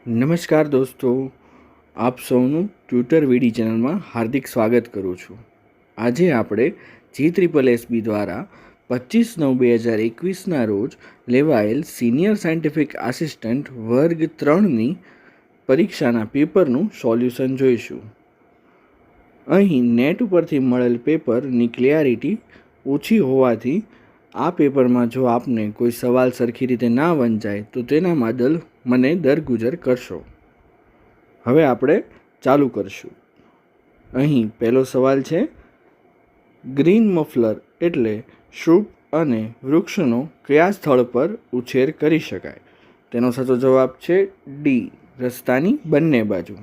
નમસ્કાર દોસ્તો, આપ સૌનું ટ્વિટર વીડી ચેનલમાં હાર્દિક સ્વાગત કરું છું. આજે આપણે GSSB દ્વારા 25/9/2021ના રોજ લેવાયેલ સિનિયર સાયન્ટિફિક આસિસ્ટન્ટ વર્ગ 3ની પરીક્ષાના પેપરનું સોલ્યુશન જોઈશું. અહીં નેટ ઉપરથી મળેલ પેપરની ક્લિયરિટી ઓછી હોવાથી આ પેપરમાં જો આપને કોઈ સવાલ સરખી રીતે ના વંચાય તો તેના બદલ મને દરગુજર કરશો. હવે આપણે ચાલુ કરશું. અહીં પહેલો સવાલ છે, ગ્રીન મફલર એટલે શું અને વૃક્ષનો કયા સ્થળ પર ઉછેર કરી શકાય? તેનો સાચો જવાબ છે ડી, રસ્તાની બંને બાજુ.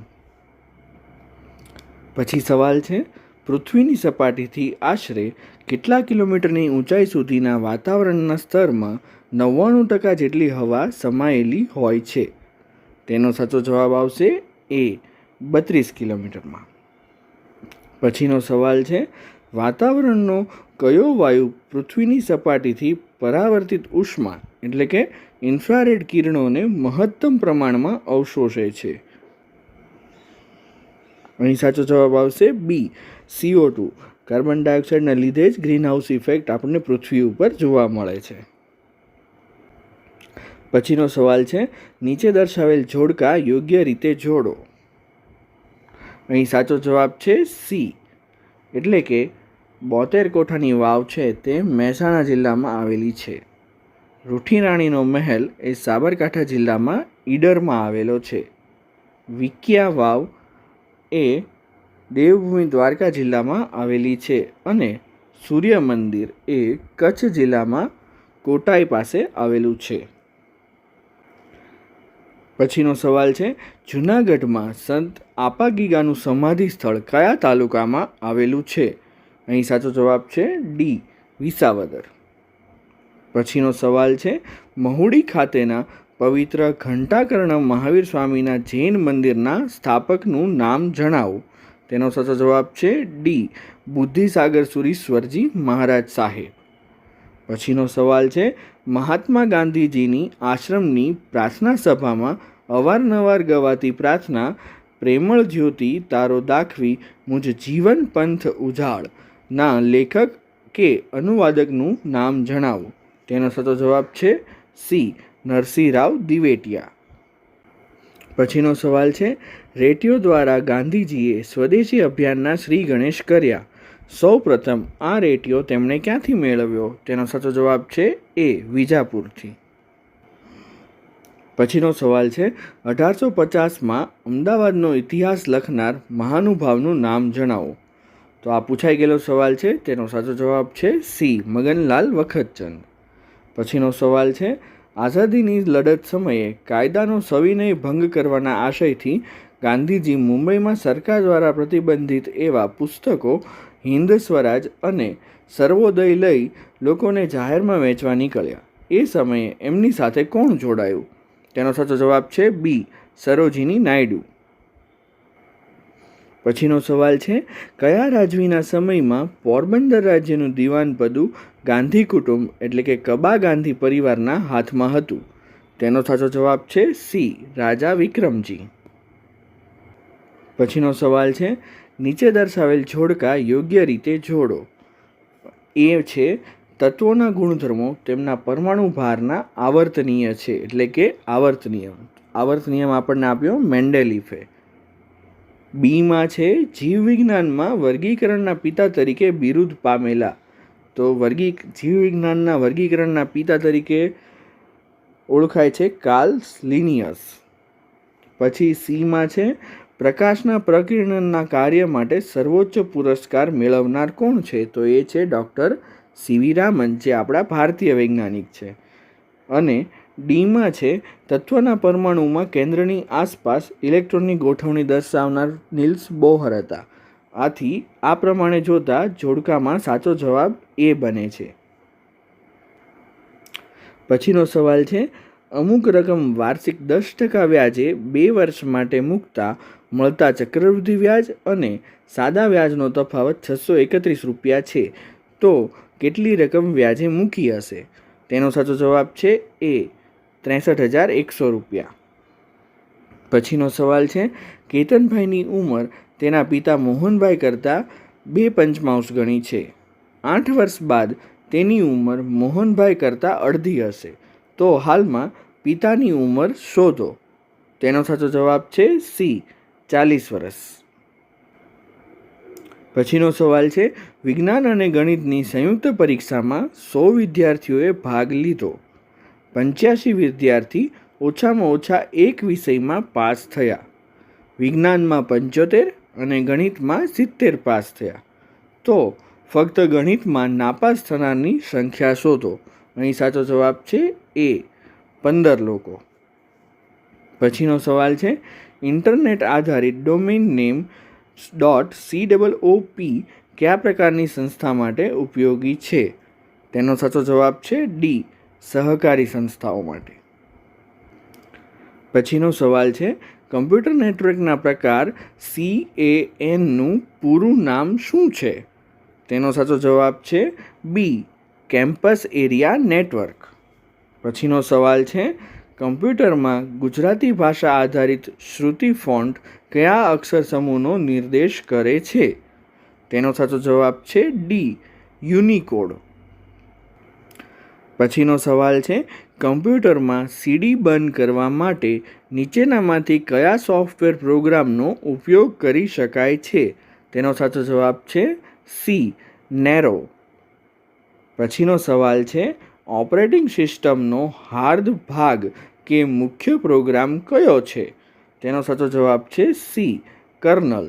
પછી સવાલ છે, પૃથ્વીની સપાટીથી આશરે કેટલા કિલોમીટરની ઊંચાઈ સુધીના વાતાવરણના સ્તરમાં 99% જેટલી હવા સમાયેલી હોય છે? તેનો સાચો જવાબ આવશે એ, 32 કિલોમીટરમાં. પછીનો સવાલ છે, વાતાવરણનો કયો વાયુ પૃથ્વીની સપાટીથી પરાવર્તિત ઉષ્મા એટલે કે ઇન્ફ્રારેડ કિરણોને મહત્તમ પ્રમાણમાં અવશોષે છે? અહીં સાચો જવાબ આવશે બી, CO2. કાર્બન ડાયોક્સાઇડના લીધે જ ગ્રીનહાઉસ ઇફેક્ટ આપણને પૃથ્વી ઉપર જોવા મળે છે. પછીનો સવાલ છે, નીચે દર્શાવેલ જોડકા યોગ્ય રીતે જોડો. અહીં સાચો જવાબ છે સી, એટલે કે 72 કોઠાની વાવ છે તે મહેસાણા જિલ્લામાં આવેલી છે. રૂઠી રાણીનો મહેલ એ સાબરકાંઠા જિલ્લામાં ઈડરમાં આવેલો છે. વિક્યા વાવ એ દેવભૂમિ દ્વારકા જિલ્લામાં આવેલી છે અને સૂર્ય મંદિર એ કચ્છ જિલ્લામાં કોટાઈ પાસે આવેલું છે. પછીનો સવાલ છે, જૂનાગઢમાં સંત આપાગીગાનું સમાધિ સ્થળ કયા તાલુકામાં આવેલું છે? અહીં સાચો જવાબ છે ડી, વિસાવદર. પછીનો સવાલ છે, મહુડી ખાતેના પવિત્ર ઘંટાકર્ણ મહાવીર સ્વામીના જૈન મંદિરના સ્થાપકનું નામ જણાવો. તેનો સાચો જવાબ છે ડી, બુદ્ધિસાગર સુરીશ્વરજી મહારાજ સાહેબ. પછીનો સવાલ છે, મહાત્મા ગાંધીજીની આશ્રમની પ્રાર્થના સભામાં અવારનવાર ગવાતી પ્રાર્થના પ્રેમળ જ્યોતિ તારો દાખવી મુજ જીવન પંથ ઉજાળ ના લેખક કે અનુવાદકનું નામ જણાવો. તેનો સાચો જવાબ છે સી, નરસિંહરાવ દિવેટિયા. પછીનો સવાલ છે, રેડિયો દ્વારા ગાંધીજીએ સ્વદેશી અભિયાનના શ્રી ગણેશ કર્યા. સૌ પ્રથમ આ રેડિયો તેમણે ક્યાંથી મેળવ્યો? તેનો સાચો જવાબ છે એ, વિજાપુરથી. પછીનો સવાલ છે, 1850માં અમદાવાદનો ઇતિહાસ લખનાર મહાનુભાવનું નામ જણાવો. તો આ પૂછાઈ ગયેલો સવાલ છે, તેનો સાચો જવાબ છે સી, મગનલાલ વખતચંદ. પછીનો સવાલ છે, આઝાદીની લડત સમયે કાયદાનો સવિનય ભંગ કરવાના આશયથી ગાંધીજી મુંબઈમાં સરકાર દ્વારા પ્રતિબંધિત એવા પુસ્તકો હિન્દ સ્વરાજ અને સર્વોદય લઈ લોકોને જાહેરમાં વેચવા નીકળ્યા. એ સમયે એમની સાથે કોણ જોડાયું? તેનો સાચો જવાબ છે બી, સરોજિની નાયડુ. પછીનો સવાલ છે, કયા રાજવીના સમયમાં પોરબંદર રાજ્યનું દિવાનપદું ગાંધી કુટુંબ એટલે કે કબા ગાંધી પરિવારના હાથમાં હતું? તેનો સાચો જવાબ છે સી, રાજા વિક્રમજી. પછીનો સવાલ છે, નીચે દર્શાવેલ જોડકા યોગ્ય રીતે જોડો. એ છે, તત્વોના ગુણધર્મો તેમના પરમાણુ ભારના આવર્તનીય છે એટલે કે આવર્ત નિયમ. આવર્ત નિયમ આપણને આપ્યો મેન્ડેલીફે. બીમાં છે, જીવવિજ્ઞાનમાં વર્ગીકરણના પિતા તરીકે બિરુદ પામેલા. તો જીવવિજ્ઞાનના વર્ગીકરણના પિતા તરીકે ઓળખાય છે કાર્લ લિનિયસ. પછી સીમાં છે, પ્રકાશના પ્રકિરણના કાર્ય માટે સર્વોચ્ચ પુરસ્કાર મેળવનાર કોણ છે? તો એ છે ડૉક્ટર સીવી રામન, જે આપણા ભારતીય વૈજ્ઞાનિક છે. અને ડીમાં છે, તત્વના પરમાણુમાં કેન્દ્રની આસપાસ ઇલેક્ટ્રોનની ગોઠવણી દર્શાવનાર નિલ્સ બોહર હતા. આથી આ પ્રમાણે જોતા જોડકામાં સાચો જવાબ એ બને છે. પછીનો સવાલ છે, અમુક રકમ વાર્ષિક 10% વ્યાજે 2 વર્ષ માટે મૂકતા મળતા ચક્રવૃદ્ધિ વ્યાજ અને સાદા વ્યાજનો તફાવત 631 રૂપિયા છે. તો કેટલી રકમ વ્યાજે મૂકી હશે? તેનો સાચો જવાબ છે એ, 63,100 રૂપિયા. પછીનો સવાલ છે, કેતનભાઈની ઉંમર તેના પિતા મોહનભાઈ કરતાં 2/5 ગણી છે. 8 વર્ષ બાદ તેની ઉંમર મોહનભાઈ કરતાં અડધી હશે, તો હાલમાં પિતાની ઉંમર શોધો. તેનો સાચો જવાબ છે સી, 40 વર્ષ. પછીનો સવાલ છે, વિજ્ઞાન અને ગણિતની સંયુક્ત પરીક્ષામાં 100 વિદ્યાર્થીઓએ ભાગ લીધો. 85 વિદ્યાર્થી ઓછામાં ઓછા એક વિષયમાં પાસ થયા. વિજ્ઞાનમાં 75 અને ગણિતમાં 70 પાસ થયા. તો ફક્ત ગણિતમાં નાપાસ થનારની સંખ્યા શોધો. અહીં સાચો જવાબ છે એ, 15 લોકો. પછીનો સવાલ છે, ઇન્ટરનેટ આધારિત ડોમેઇન નેમ .coop કયા પ્રકારની સંસ્થા માટે ઉપયોગી છે? તેનો સાચો જવાબ છે ડી, સહકારી સંસ્થાઓ માટે. પછીનો સવાલ છે, કમ્પ્યુટર નેટવર્કના પ્રકાર CANનું પૂરું નામ શું છે? તેનો સાચો જવાબ છે બી, કેમ્પસ એરિયા નેટવર્ક. પછીનો સવાલ છે, કમ્પ્યુટરમાં ગુજરાતી ભાષા આધારિત શ્રુતિ ફોન્ટ કયા અક્ષર સમૂહનો નિર્દેશ કરે છે? તેનો સાચો જવાબ છે ડી, યુનિકોડ. પછીનો સવાલ છે, કમ્પ્યુટરમાં CD બંધ કરવા માટે નીચેનામાંથી કયા સોફ્ટવેર પ્રોગ્રામનો ઉપયોગ કરી શકાય છે? તેનો સાચો જવાબ છે સી, નેરો. પછીનો સવાલ છે, ઓપરેટિંગ સિસ્ટમનો હાર્દ ભાગ કે મુખ્ય પ્રોગ્રામ કયો છે? તેનો સાચો જવાબ છે સી, કર્નલ.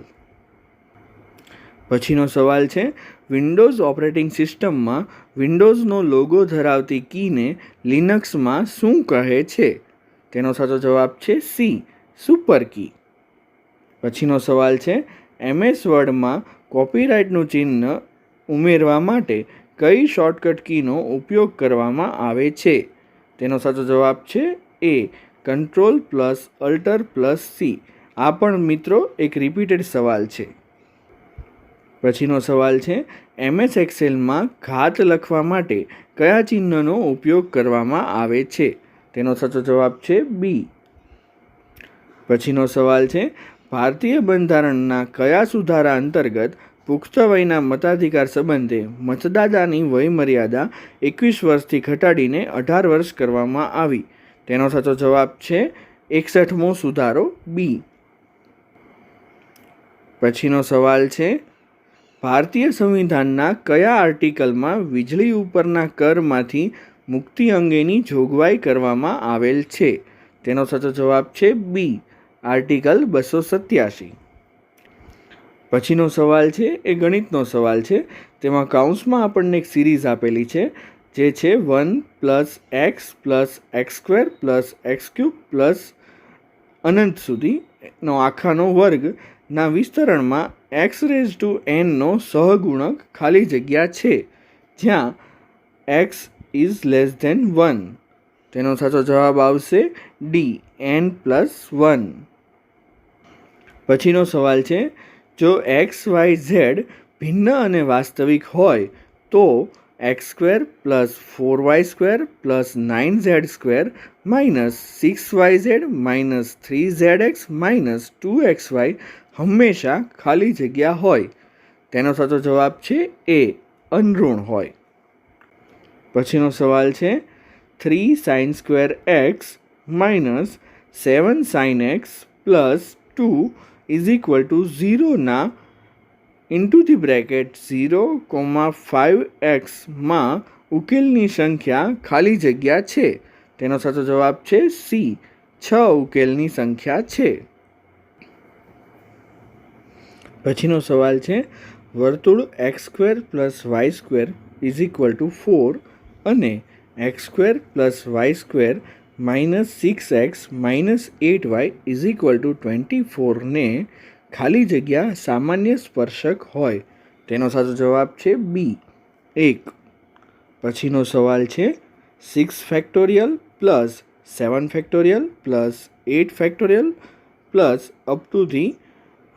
પછીનો સવાલ છે, વિન્ડોઝ ઓપરેટિંગ સિસ્ટમમાં વિન્ડોઝનો લોગો ધરાવતી કીને લિનક્સમાં શું કહે છે? તેનો સાચો જવાબ છે સી, સુપર કી. પછીનો સવાલ છે, MS વર્ડમાં કોપીરાઇટનું ચિહ્ન ઉમેરવા માટે કઈ શોર્ટકટ કીનો ઉપયોગ કરવામાં આવે છે? તેનો સાચો જવાબ છે એ, Ctrl+Alt+C. આ પણ મિત્રો એક રિપીટેડ સવાલ છે. પછીનો સવાલ છે, MS એક્સેલમાં ઘાત લખવા માટે કયા ચિહ્નનો ઉપયોગ કરવામાં આવે છે? તેનો સાચો જવાબ છે બી. પછીનો સવાલ છે, ભારતીય બંધારણના કયા સુધારા અંતર્ગત પુખ્ત વયના મતાધિકાર સંબંધે મતદાતાની વયમર્યાદા 21 વર્ષથી ઘટાડીને 18 વર્ષ કરવામાં આવી? તેનો સાચો જવાબ છે 61મો સુધારો બી. પછીનો સવાલ છે, ભારતીય સંવિધાનના કયા આર્ટિકલમાં વીજળી ઉપરના કરમાંથી મુક્તિ અંગેની જોગવાઈ કરવામાં આવેલ છે? તેનો સાચો જવાબ છે બી, આર્ટિકલ 287. પછીનો સવાલ છે એ ગણિતનો સવાલ છે. તેમાં કૌંસમાં આપણને એક સિરીઝ આપેલી છે, જે છે 1 + x + x² + x³ અનંત સુધીનો આખાનો વર્ગના વિસ્તરણમાં x⁻n નો સહગુણક ખાલી જગ્યા છે, જ્યાં x ≤ 1. તેનો સાચો જવાબ આવશે ડી, n+1. પછીનો સવાલ છે, જો x, y, z ભિન્ન અને વાસ્તવિક હોય તો x² + 4y² + 9z² - 6yz - 3zx - 2xy હંમેશા ખાલી જગ્યા હોય. તેનો સાચો જવાબ છે એ, અનઋણ હોય. પછીનો સવાલ છે, 3sin² x - 7sin x + 2 = 0 ના (0, 5x) માં ઉકેલની સંખ્યા ખાલી જગ્યા છે. તેનો સાચો જવાબ છે સી, 6 ઉકેલની સંખ્યા છે. પછીનો સવાલ છે, વર્તુળ x² + y² = 4 અને x² + y² - 6x - 8y = 24 ને ખાલી જગ્યા સામાન્ય સ્પર્શક હોય. તેનો સાચો જવાબ છે બી, 1. પછીનો સવાલ છે, 6 ફેક્ટોરિયલ + 7 ફેક્ટોરિયલ + 8 ફેક્ટોરિયલ +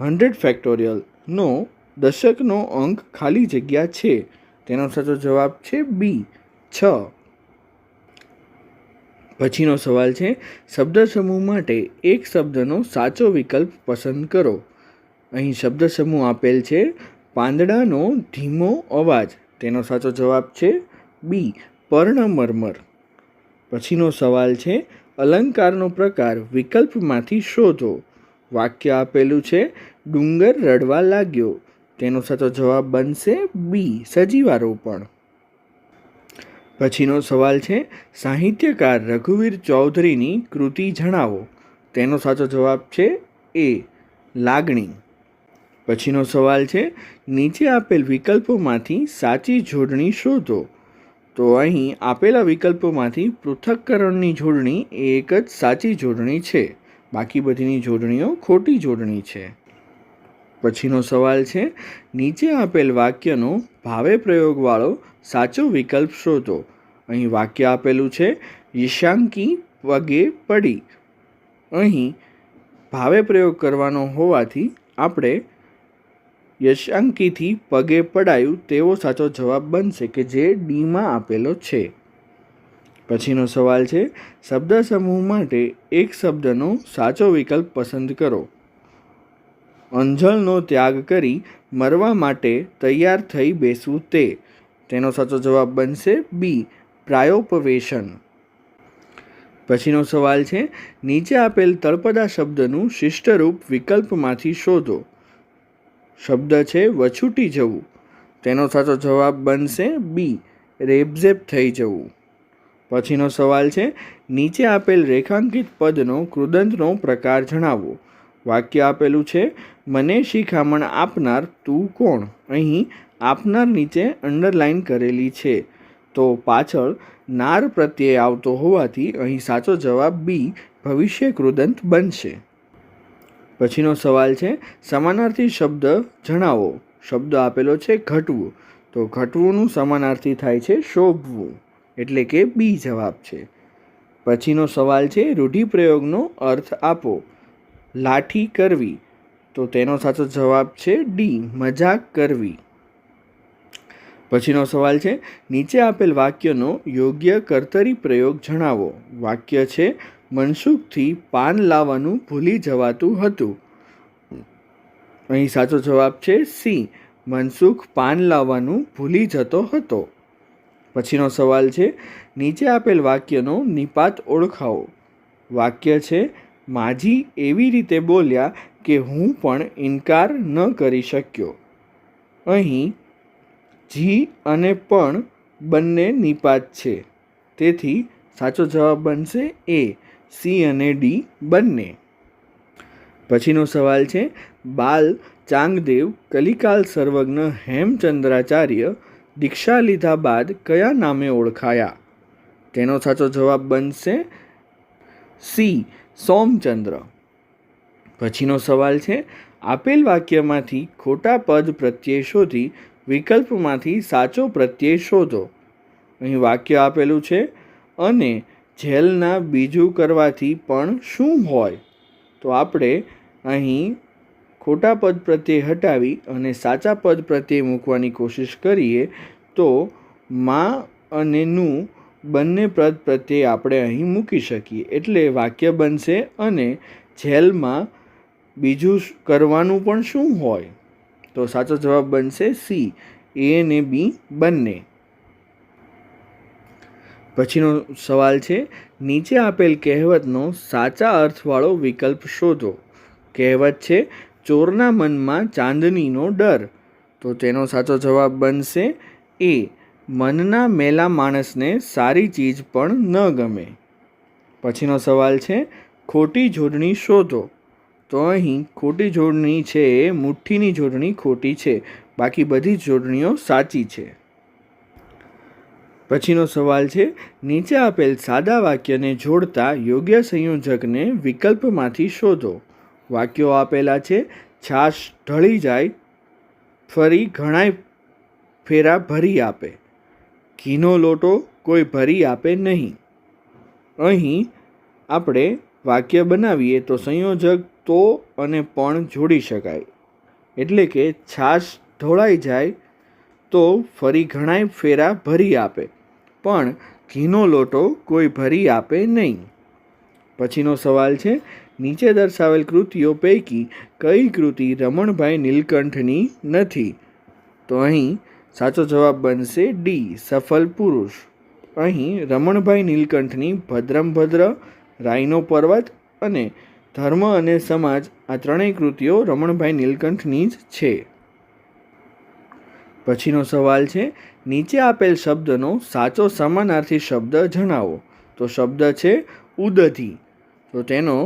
100 ફેક્ટોરિયલ નો દશકનો અંક ખાલી જગ્યા છે. તેનો સાચો જવાબ છે બી, 6. પછીનો સવાલ છે, શબ્દ સમૂહ માટે એક શબ્દનો સાચો વિકલ્પ પસંદ કરો. અહીં શબ્દ સમૂહ આપેલ છે, પાંદડાનો ધીમો અવાજ. તેનો સાચો જવાબ છે બી, પર્ણમર્મર. પછીનો સવાલ છે, અલંકારનો પ્રકાર વિકલ્પમાંથી શોધો. વાક્ય આપેલું છે, ડુંગર રડવા લાગ્યો. તેનો સાચો જવાબ બનશે બી, સજીવારોપણ. પછીનો સવાલ છે, સાહિત્યકાર રઘુવીર ચૌધરીની કૃતિ જણાવો. તેનો સાચો જવાબ છે એ, લાગણી. પછીનો સવાલ છે, નીચે આપેલ વિકલ્પોમાંથી સાચી જોડણી શોધો. તો અહીં આપેલા વિકલ્પોમાંથી પૃથક્કરણની જોડણી એ એક જ સાચી જોડણી છે. બાકી બધીની જોડણીઓ ખોટી જોડણી છે. પછીનો સવાલ છે, નીચે આપેલ વાક્યનો ભાવે પ્રયોગવાળો સાચો વિકલ્પ શોધો. અહીં વાક્ય આપેલું છે, ઈશાંકી પગે પડી. અહીં ભાવે પ્રયોગ કરવાનો હોવાથી આપણે યશાંકીથી પગે પડાયું તેવો સાચો જવાબ બનશે કે જે ડીમાં આપેલો છે. પછીનો સવાલ છે, શબ્દ સમૂહ માટે એક શબ્દનો સાચો વિકલ્પ પસંદ કરો. અંજળનો ત્યાગ કરી મરવા માટે તૈયાર થઈ બેસવું તે. તેનો સાચો જવાબ બનશે બી, પ્રાયોપવેશન. પછીનો સવાલ છે, નીચે આપેલ તળપદા શબ્દનું શિષ્ટરૂપ વિકલ્પમાંથી શોધો. શબ્દ છે વછૂટી જવું. તેનો સાચો જવાબ બનશે બી, રેબઝેબ થઈ જવું. પછીનો સવાલ છે, નીચે આપેલ રેખાંકિત પદનો કૃદંતનો પ્રકાર જણાવો. વાક્ય આપેલું છે, મને શિખામણ આપનાર તું કોણ. અહીં આપનાર નીચે અંડરલાઇન કરેલી છે, તો પાછળ નાર પ્રત્યે આવતો હોવાથી અહીં સાચો જવાબ બી, ભવિષ્ય કૃદંત બનશે. પછીનો સવાલ છે, સમાનાર્થી શબ્દ જણાવો. શબ્દ આપેલો છે ઘટવું, તો ઘટવુંનું સમાનાર્થી થાય છે શોભવું, એટલે કે બી જવાબ છે. પછીનો સવાલ છે, રૂઢિપ્રયોગનો અર્થ આપો. લાઠી કરવી, તો તેનો સાચો જવાબ છે ડી, મજાક કરવી. પછીનો સવાલ છે, નીચે આપેલ વાક્યનો યોગ્ય કર્તરી પ્રયોગ જણાવો. વાક્ય છે, મનસુખથી પાન લાવવાનું ભૂલી જવાતું હતું. અહીં સાચો જવાબ છે સી, મનસુખ પાન લાવવાનું ભૂલી જતો હતો. પછીનો સવાલ છે, નીચે આપેલ વાક્યનો નિપાત ઓળખાવો. વાક્ય છે, માજી એવી રીતે બોલ્યા કે હું પણ ઇનકાર ન કરી શક્યો. અહીં જી અને પણ બંને નિપાત છે, તેથી સાચો જવાબ બનશે એ, સી અને ડી બંને. પછીનો સવાલ છે, બાલ ચાંગદેવ કલિકાલ સર્વજ્ઞ હેમચંદ્રાચાર્ય દીક્ષા લીધા બાદ કયા નામે ઓળખાયા. તેનો સાચો જવાબ બનશે સી, સોમચંદ્ર. પછીનો સવાલ છે, આપેલ વાક્યમાંથી ખોટા પદ પ્રત્યય શોધી વિકલ્પમાંથી સાચો પ્રત્યય શોધો. અહીં વાક્ય આપેલું છે, અને જેલના બીજું કરવાથી પણ શું હોય. તો આપણે અહીં ખોટા પદ પ્રત્યય હટાવી અને સાચા પદ પ્રત્યય મૂકવાની કોશિશ કરીએ તો માં અને નું બંને પદ પ્રત્યય આપણે અહીં મૂકી શકીએ. એટલે વાક્ય બનશે, અને જેલમાં બીજું કરવાનું પણ શું હોય. તો સાચો જવાબ બનશે સી, એ અને બી બંને. પછીનો સવાલ છે, નીચે આપેલ કહેવતનો સાચા અર્થવાળો વિકલ્પ શોધો. કહેવત છે, ચોરના મનમાં ચાંદનીનો ડર. તો તેનો સાચો જવાબ બનશે એ, મનના મેલા માણસને સારી ચીજ પણ ન ગમે. પછીનો સવાલ છે, ખોટી જોડણી શોધો. તો અહીં ખોટી જોડણી છે એ મુઠ્ઠીની જોડણી ખોટી છે, બાકી બધી જોડણીઓ સાચી છે. પછીનો સવાલ છે, નીચે આપેલ સાદા વાક્યને જોડતા યોગ્ય સંયોજકને વિકલ્પમાંથી શોધો. વાક્યો આપેલા છે, છાશ ઢળી જાય ફરી ઘણાય ફેરા ભરી આપે. ઘીનો લોટો કોઈ ભરી આપે નહીં. અહીં આપણે વાક્ય બનાવીએ તો સંયોજક તો અને પણ જોડી શકાય. એટલે કે છાશ ઢોળાઈ જાય તો ફરી ઘણાય ફેરા ભરી આપે, પણ ઘીનો લોટો કોઈ ભરી આપે નહીં. પછીનો સવાલ છે, નીચે દર્શાવેલ કૃતિઓ પૈકી કઈ કૃતિ રમણભાઈ નીલકંઠની નથી? તો અહીં સાચો જવાબ બનશે ડી, સફલ પુરુષ. અહીં રમણભાઈ નીલકંઠની ભદ્રંભદ્ર, રાઈનો પર્વત અને ધર્મ અને સમાજ આ ત્રણેય કૃતિઓ રમણભાઈ નીલકંઠની જ છે. પછીનો સવાલ છે, નીચે આપેલ શબ્દનો સાચો સમાનાર્થી શબ્દ જણાવો. તો શબ્દ છે ઉદધી. તો તેનો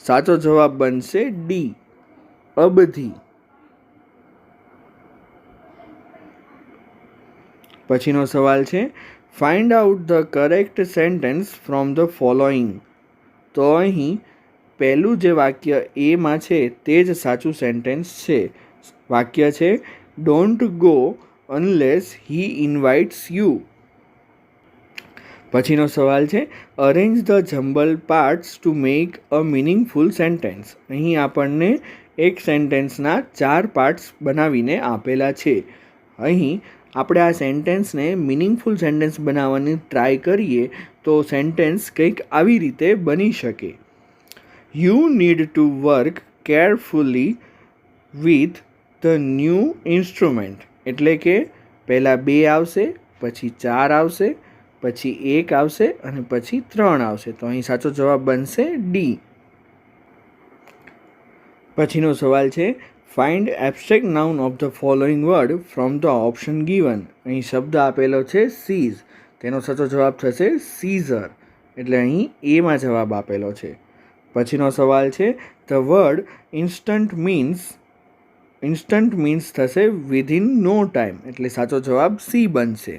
સાચો જવાબ બનશે ડી, અબધી. પછીનો સવાલ છે, find out the correct sentence from the following. તો અહીં પહેલું જે વાક્ય એમાં છે તે જ સાચું સેન્ટેન્સ છે. વાક્ય છે, don't go unless he invites you. પછીનો સવાલ છે, arrange the jumble parts to make a meaningful sentence. અહીં આપણને એક સેન્ટેન્સના 4 પાર્ટ્સ બનાવીને આપેલા છે. અહીં આપણે આ સેન્ટેન્સને મિનિંગફુલ સેન્ટેન્સ બનાવવાની ટ્રાય કરીએ તો સેન્ટેન્સ કંઈક આવી રીતે બની શકે. You need to work carefully with the new instrument. એટલે કે પહેલાં 2 આવશે, પછી 4 આવશે, પછી 1 આવશે અને પછી 3 આવશે. તો અહીં સાચો જવાબ બનશે ડી. પછીનો સવાલ છે, find abstract noun of the following word from the option given. અહીં શબ્દ આપેલો છે સીઝ. તેનો સાચો જવાબ થશે સીઝર. એટલે અહીં એમાં જવાબ આપેલો છે. પછીનો સવાલ છે, ધ વર્ડ ઇન્સ્ટન્ટ મીન્સ થશે વિધિન નો ટાઈમ. એટલે સાચો જવાબ સી બનશે.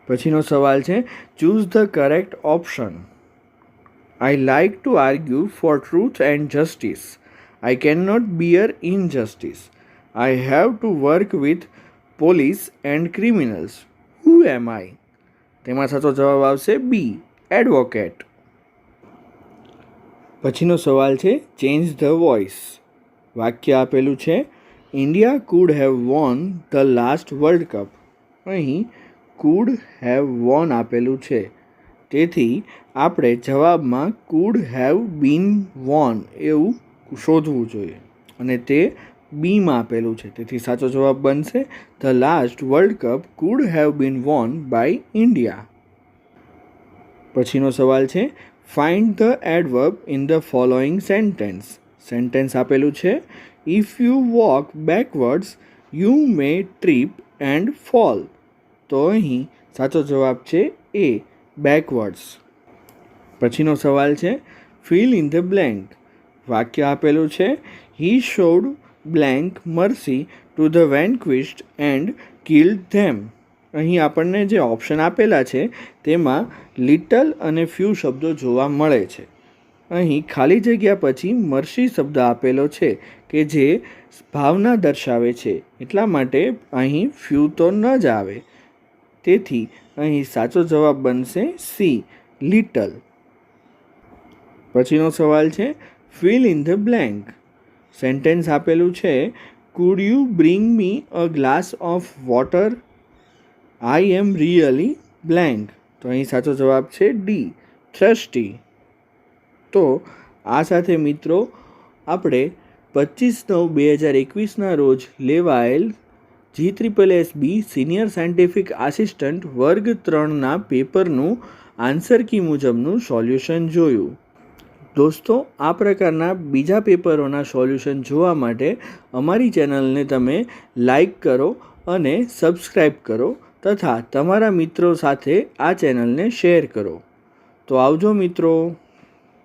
પછીનો સવાલ છે, choose the correct option. I like to argue for truth and justice. I cannot bear injustice. I have to work with police and criminals. Who am I? તેમાં સાચો જવાબ આવશે બી, એડવોકેટ. પછીનો સવાલ છે, ચેન્જ ધ વોઇસ. વાક્ય આપેલું છે, India could have won the last world cup. અહીં કુડ હેવ વોન આપેલું છે, તેથી આપણે જવાબમાં કુડ હેવ બીન વોન એવું શોધવું જોઈએ અને તે બીમાં આપેલું છે. તેથી સાચો જવાબ બનશે the last world cup could have been won by India. પછીનો સવાલ છે, find the adverb in the following sentence. Sentence આપેલું છે, if you walk backwards you may trip and fall. તો અહીં સાચો જવાબ છે એ, બેકવર્ડ્સ. પછીનો સવાલ છે, ફિલ ઇન ધ બ્લેન્ક. વાક્ય આપેલું છે, he should blank mercy to the vanquished and killed them. અહીં આપણને જે ઓપ્શન આપેલા છે તેમાં લિટલ અને ફ્યુ શબ્દો જોવા મળે છે. અહીં ખાલી જગ્યા પછી મર્સી શબ્દ આપેલો છે કે જે ભાવના દર્શાવે છે, એટલા માટે અહીં ફ્યુ તો ન જ આવે. તેથી અહીં સાચો જવાબ બનશે સી, લિટલ. પછીનો સવાલ છે, fill in the blank. Sentence આપેલું છે, could you bring me a glass of water? I am really blank. તો અહીં સાચો જવાબ છે ડી, થ્રસ્ટી. તો આ સાથે મિત્રો આપણે 25/9/2021 રોજ લેવાયેલ GSSB સિનિયર સાયન્ટિફિક આસિસ્ટન્ટ વર્ગ 3ના પેપરનું આન્સર કી મુજબનું સોલ્યુશન જોયું. દોસ્તો, આ પ્રકારના બીજા પેપરોના સોલ્યુશન જોવા માટે અમારી ચેનલને તમે લાઈક કરો અને સબસ્ક્રાઈબ કરો તથા તમારા મિત્રો સાથે આ ચેનલને શેર કરો. તો આવજો મિત્રો.